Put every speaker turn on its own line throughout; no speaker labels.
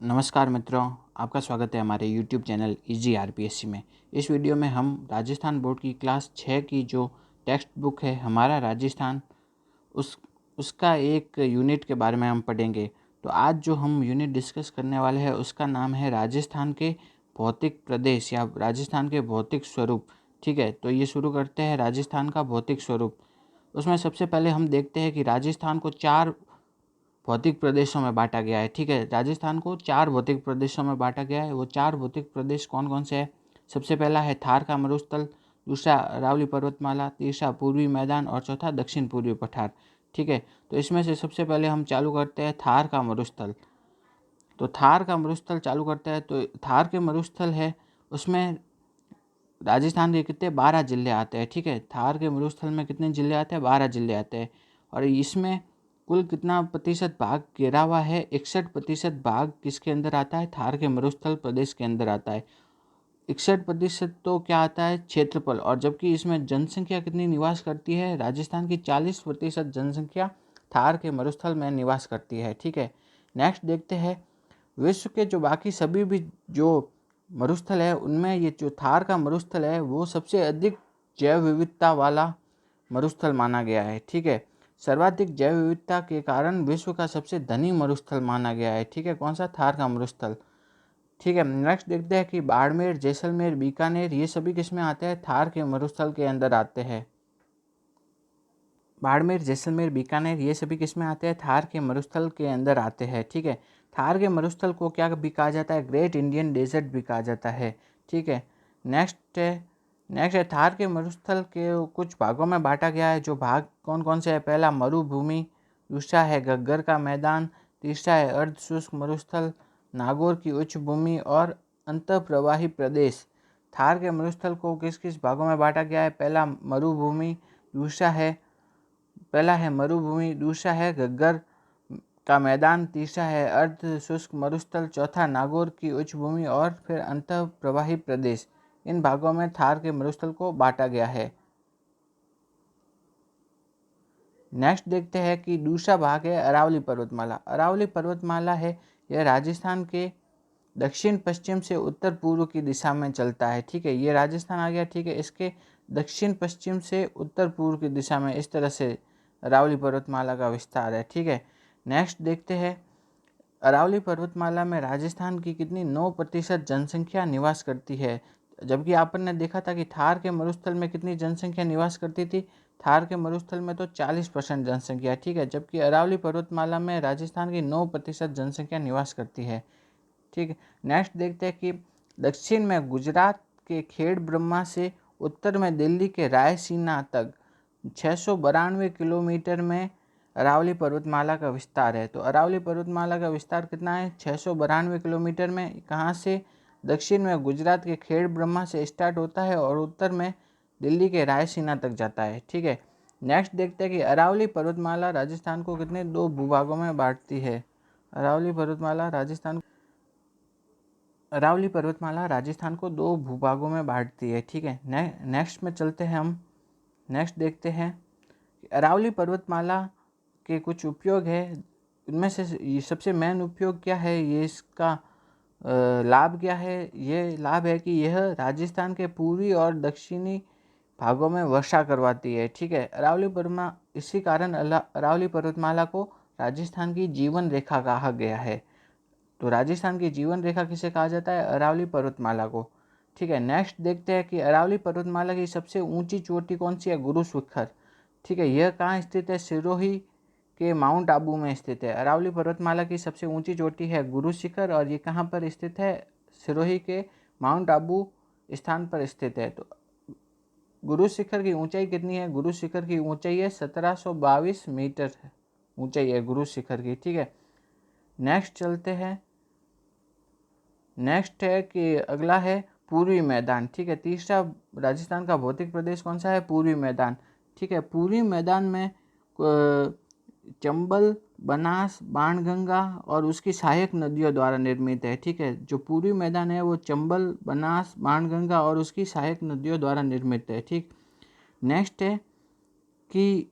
नमस्कार मित्रों, आपका स्वागत है हमारे YouTube चैनल इजी आरपीएससी में। इस वीडियो में हम राजस्थान बोर्ड की क्लास 6 की जो टेक्स्ट बुक है हमारा राजस्थान, उसका एक यूनिट के बारे में हम पढ़ेंगे। तो आज जो हम यूनिट डिस्कस करने वाले हैं उसका नाम है राजस्थान के भौतिक प्रदेश या राजस्थान के भौतिक स्वरूप। ठीक है, तो ये शुरू करते हैं राजस्थान का भौतिक स्वरूप। उसमें सबसे पहले हम देखते हैं कि राजस्थान को 4 भौतिक प्रदेशों में बांटा गया है। ठीक है, राजस्थान को 4 भौतिक प्रदेशों में बांटा गया है। वो 4 भौतिक प्रदेश कौन कौन से हैं? सबसे पहला है थार का मरुस्थल, दूसरा अरावली पर्वतमाला, तीसरा पूर्वी मैदान और चौथा दक्षिण पूर्वी पठार। ठीक है, तो इसमें से सबसे पहले हम चालू करते हैं थार का मरुस्थल। तो थार का मरुस्थल चालू करते हैं। तो थार के मरुस्थल है, उसमें राजस्थान के कितने 12 जिले आते हैं। ठीक है, थार के मरुस्थल में कितने जिले आते हैं? 12 जिले आते हैं। और इसमें कुल कितना प्रतिशत भाग घेरा हुआ है? 61% भाग किसके अंदर आता है? थार के मरुस्थल प्रदेश के अंदर आता है। 61% तो क्या आता है? क्षेत्रफल। और जबकि इसमें जनसंख्या कितनी निवास करती है? राजस्थान की 40% जनसंख्या थार के मरुस्थल में निवास करती है। ठीक है, नेक्स्ट देखते हैं विश्व के जो बाकी सभी भी जो मरुस्थल है उनमें ये जो थार का मरुस्थल है वो सबसे अधिक जैव विविधता वाला मरुस्थल माना गया है। ठीक है, सर्वाधिक जैव विविधता के कारण विश्व का सबसे धनी मरुस्थल माना गया है। ठीक है, कौन सा? थार का मरुस्थल। ठीक है, नेक्स्ट देखते हैं कि बाड़मेर, जैसलमेर, बीकानेर ये सभी किसमें आते हैं? थार के मरुस्थल के अंदर आते हैं। बाड़मेर, जैसलमेर, बीकानेर ये सभी किसमें आते हैं? थार के मरुस्थल के अंदर आते हैं। ठीक है, थार के मरुस्थल को क्या भी कहा जाता है? ग्रेट इंडियन डेजर्ट भी कहा जाता है। ठीक है, नेक्स्ट है थार के मरुस्थल के कुछ भागों में बांटा गया है। जो भाग कौन कौन से है? पहला मरुभूमि, दूसरा है गग्गर का मैदान, तीसरा है अर्ध शुष्क मरुस्थल, नागौर की उच्च भूमि और अंतःप्रवाही प्रदेश। थार के मरुस्थल को किस किस भागों में बांटा गया है? पहला है मरुभूमि, दूसरा है गग्गर का मैदान, तीसरा है अर्ध शुष्क मरुस्थल, चौथा नागौर की उच्च भूमि और फिर अंतः प्रवाही प्रदेश। इन भागों में थार के मरुस्थल को बांटा गया है। नेक्स्ट देखते हैं कि दूसरा भाग है अरावली पर्वतमाला। अरावली पर्वतमाला है यह राजस्थान के दक्षिण पश्चिम से उत्तर पूर्व की दिशा में चलता है। ठीक है, ये राजस्थान आ गया। ठीक है, इसके दक्षिण पश्चिम से उत्तर पूर्व की दिशा में इस तरह से अरावली पर्वतमाला का विस्तार है। ठीक है, नेक्स्ट देखते हैं अरावली पर्वतमाला में राजस्थान की कितनी 9% जनसंख्या निवास करती है। जबकि आपन ने देखा था कि थार के मरुस्थल में कितनी जनसंख्या निवास करती थी? थार के मरुस्थल में तो 40% जनसंख्या। ठीक है, जबकि अरावली पर्वतमाला में राजस्थान की 9% जनसंख्या निवास करती है। ठीक है, नेक्स्ट देखते हैं कि दक्षिण में गुजरात के खेड़ ब्रह्मा से उत्तर में दिल्ली के रायसीना तक 692 किलोमीटर में अरावली पर्वतमाला का विस्तार है। तो अरावली पर्वतमाला का विस्तार कितना है? 692 किलोमीटर में। कहाँ से? दक्षिण में गुजरात के खेड़ ब्रह्मा से स्टार्ट होता है और उत्तर में दिल्ली के रायसीना तक जाता है। ठीक है, नेक्स्ट देखते हैं कि अरावली पर्वतमाला राजस्थान को कितने 2 भूभागों में बांटती है। अरावली पर्वतमाला राजस्थान को 2 भूभागों में बांटती है। ठीक है, नेक्स्ट में चलते हैं हम। नेक्स्ट देखते हैं कि अरावली पर्वतमाला के कुछ उपयोग है। इनमें से ये सबसे मेन उपयोग क्या है? ये इसका लाभ क्या है? ये लाभ है कि यह राजस्थान के पूर्वी और दक्षिणी भागों में वर्षा करवाती है। ठीक है, इसी कारण अरावली पर्वतमाला को राजस्थान की जीवन रेखा कहा गया है। तो राजस्थान की जीवन रेखा किसे कहा जाता है? अरावली पर्वतमाला को। ठीक है, नेक्स्ट देखते हैं कि अरावली पर्वतमाला की सबसे ऊंची चोटी कौन सी है? गुरु शिखर। ठीक है, यह कहाँ स्थित है? सिरोही के माउंट आबू में स्थित है। अरावली पर्वतमाला की सबसे ऊंची चोटी है गुरु शिखर और ये कहाँ पर स्थित है? सिरोही के माउंट आबू स्थान पर स्थित है। तो गुरु शिखर की ऊंचाई कितनी है? गुरु शिखर की ऊंचाई है 1722 मीटर ऊंचाई है गुरु शिखर की। ठीक है, नेक्स्ट चलते हैं। नेक्स्ट है कि अगला है पूर्वी मैदान। ठीक है, तीसरा राजस्थान का भौतिक प्रदेश कौन सा है? पूर्वी मैदान। ठीक है, पूर्वी मैदान में चंबल, बनास, बाणगंगा और उसकी सहायक नदियों द्वारा निर्मित है। ठीक है, जो पूर्वी मैदान है वो चंबल, बनास, बाणगंगा और उसकी सहायक नदियों द्वारा निर्मित है। ठीक, नेक्स्ट है कि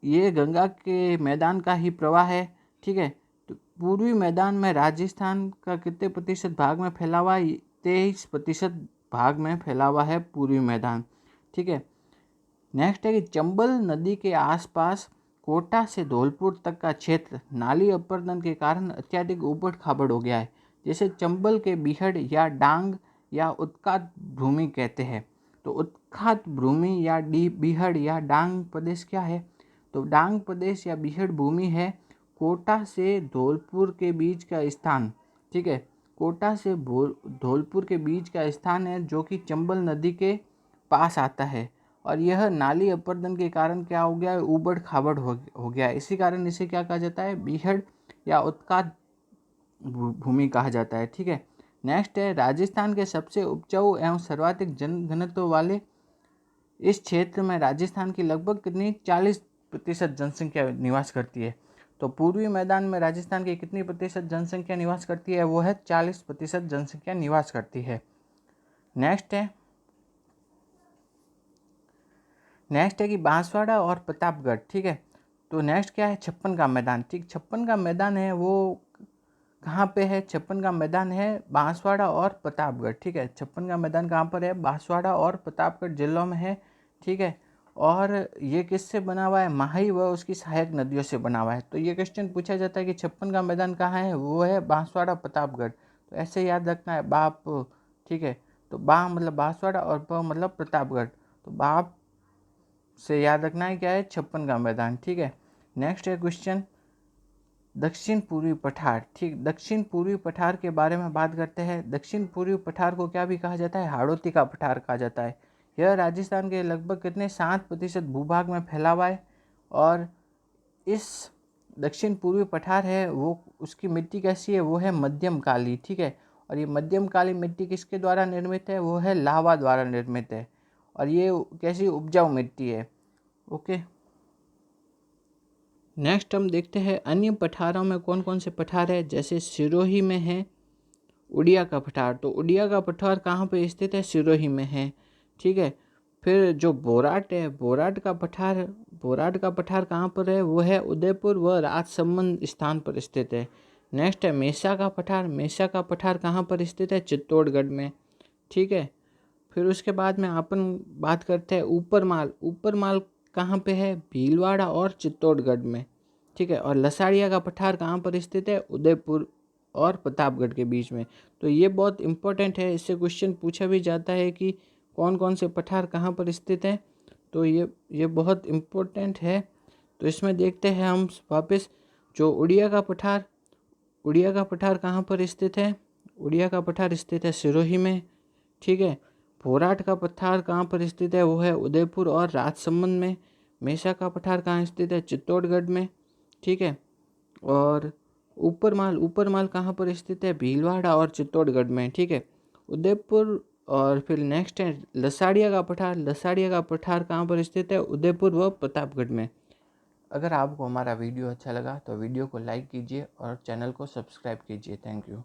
ये गंगा के मैदान का ही प्रवाह है। ठीक है, तो पूर्वी मैदान में राजस्थान का कितने प्रतिशत भाग में फैला हुआ है? 23% भाग में फैला हुआ है पूर्वी मैदान। ठीक है, नेक्स्ट है कि चंबल नदी के आसपास कोटा से धौलपुर तक का क्षेत्र नाली अपरदन के कारण अत्यधिक ऊबड़ खाबड़ हो गया है, जैसे चंबल के बीहड़ या डांग या उत्खात भूमि कहते हैं। तो उत्खात भूमि या बीहड़ या डांग प्रदेश क्या है? तो डांग प्रदेश या बीहड़ भूमि है कोटा से धौलपुर के बीच का स्थान। ठीक है, कोटा से धौलपुर के बीच का स्थान है जो कि चंबल नदी के पास आता है, और यह नाली अपरदन के कारण क्या हो गया है? ऊबड़ खाबड़ हो गया है। इसी कारण इसे क्या कहा जाता है? बीहड़ या उत्खात भूमि कहा जाता है। ठीक है, नेक्स्ट है राजस्थान के सबसे उपजाऊ एवं सर्वाधिक जनघनत्व वाले इस क्षेत्र में राजस्थान की लगभग कितनी 40% जनसंख्या निवास करती है। तो पूर्वी मैदान में राजस्थान की कितनी प्रतिशत जनसंख्या निवास करती है? वो है 40% जनसंख्या निवास करती है। नेक्स्ट है कि बांसवाड़ा और प्रतापगढ़। ठीक है, तो नेक्स्ट क्या है? छप्पन का मैदान। ठीक, छप्पन का मैदान है वो कहाँ पे है? छप्पन का मैदान है बांसवाड़ा और प्रतापगढ़। ठीक है, छप्पन का मैदान कहाँ पर है? बांसवाड़ा और प्रतापगढ़ जिलों में है। ठीक है, और ये किससे बना हुआ है? माही व उसकी सहायक नदियों से बना हुआ है। तो ये क्वेश्चन पूछा जाता है कि छप्पन का मैदान कहाँ है? वो है बांसवाड़ा प्रतापगढ़। तो ऐसे याद रखना है बाप। ठीक है, तो बा मतलब बांसवाड़ा और प मतलब प्रतापगढ़। तो बाप से याद रखना है क्या है? छप्पन का मैदान। ठीक है, नेक्स्ट है क्वेश्चन दक्षिण पूर्वी पठार। ठीक, दक्षिण पूर्वी पठार के बारे में बात करते हैं। दक्षिण पूर्वी पठार को क्या भी कहा जाता है? हाड़ौती का पठार कहा जाता है। यह राजस्थान के लगभग कितने 7% भूभाग में फैला हुआ है, और इस दक्षिण पूर्वी पठार है वो उसकी मिट्टी कैसी है? वो है मध्यम काली। ठीक है, और ये मध्यम काली मिट्टी किसके द्वारा निर्मित है? वो है लावा द्वारा निर्मित है, और ये कैसी उपजाऊ मिट्टी है। ओके, नेक्स्ट हम देखते हैं अन्य पठारों में कौन कौन से पठार है। जैसे सिरोही में है उड़िया का पठार। तो उड़िया का पठार कहाँ पे स्थित है? सिरोही में है। ठीक है, फिर जो बोराट है, बोराट का पठार कहाँ पर है? वो है उदयपुर व राजसमंद स्थान पर स्थित है। नेक्स्ट है मेसा का पठार। मेसा का पठार कहाँ पर स्थित है? चित्तौड़गढ़ में। ठीक है, फिर उसके बाद में अपन बात करते हैं ऊपर माल कहाँ पे है? भीलवाड़ा और चित्तौड़गढ़ में। ठीक है, और लसाड़िया का पठार कहाँ पर स्थित है? उदयपुर और प्रतापगढ़ के बीच में। तो ये बहुत इंपॉर्टेंट है, इससे क्वेश्चन पूछा भी जाता है कि कौन कौन से पठार कहाँ पर स्थित हैं। तो ये बहुत इम्पोर्टेंट है। तो इसमें देखते हैं हम वापस जो उड़िया का पठार कहाँ पर स्थित है? उड़िया का पठार स्थित है सिरोही में। ठीक है, बोराट का पठार कहाँ पर स्थित है? वो है उदयपुर और राजसमंद में। मेसा का पठार कहाँ स्थित है? चित्तौड़गढ़ में। ठीक है, और ऊपर माल कहाँ पर स्थित है? भीलवाड़ा और चित्तौड़गढ़ में। ठीक है, उदयपुर। और फिर नेक्स्ट है लसाड़िया का पठार कहाँ पर स्थित है? उदयपुर व प्रतापगढ़ में। अगर आपको हमारा वीडियो अच्छा लगा तो वीडियो को लाइक कीजिए और चैनल को सब्सक्राइब कीजिए। Thank you.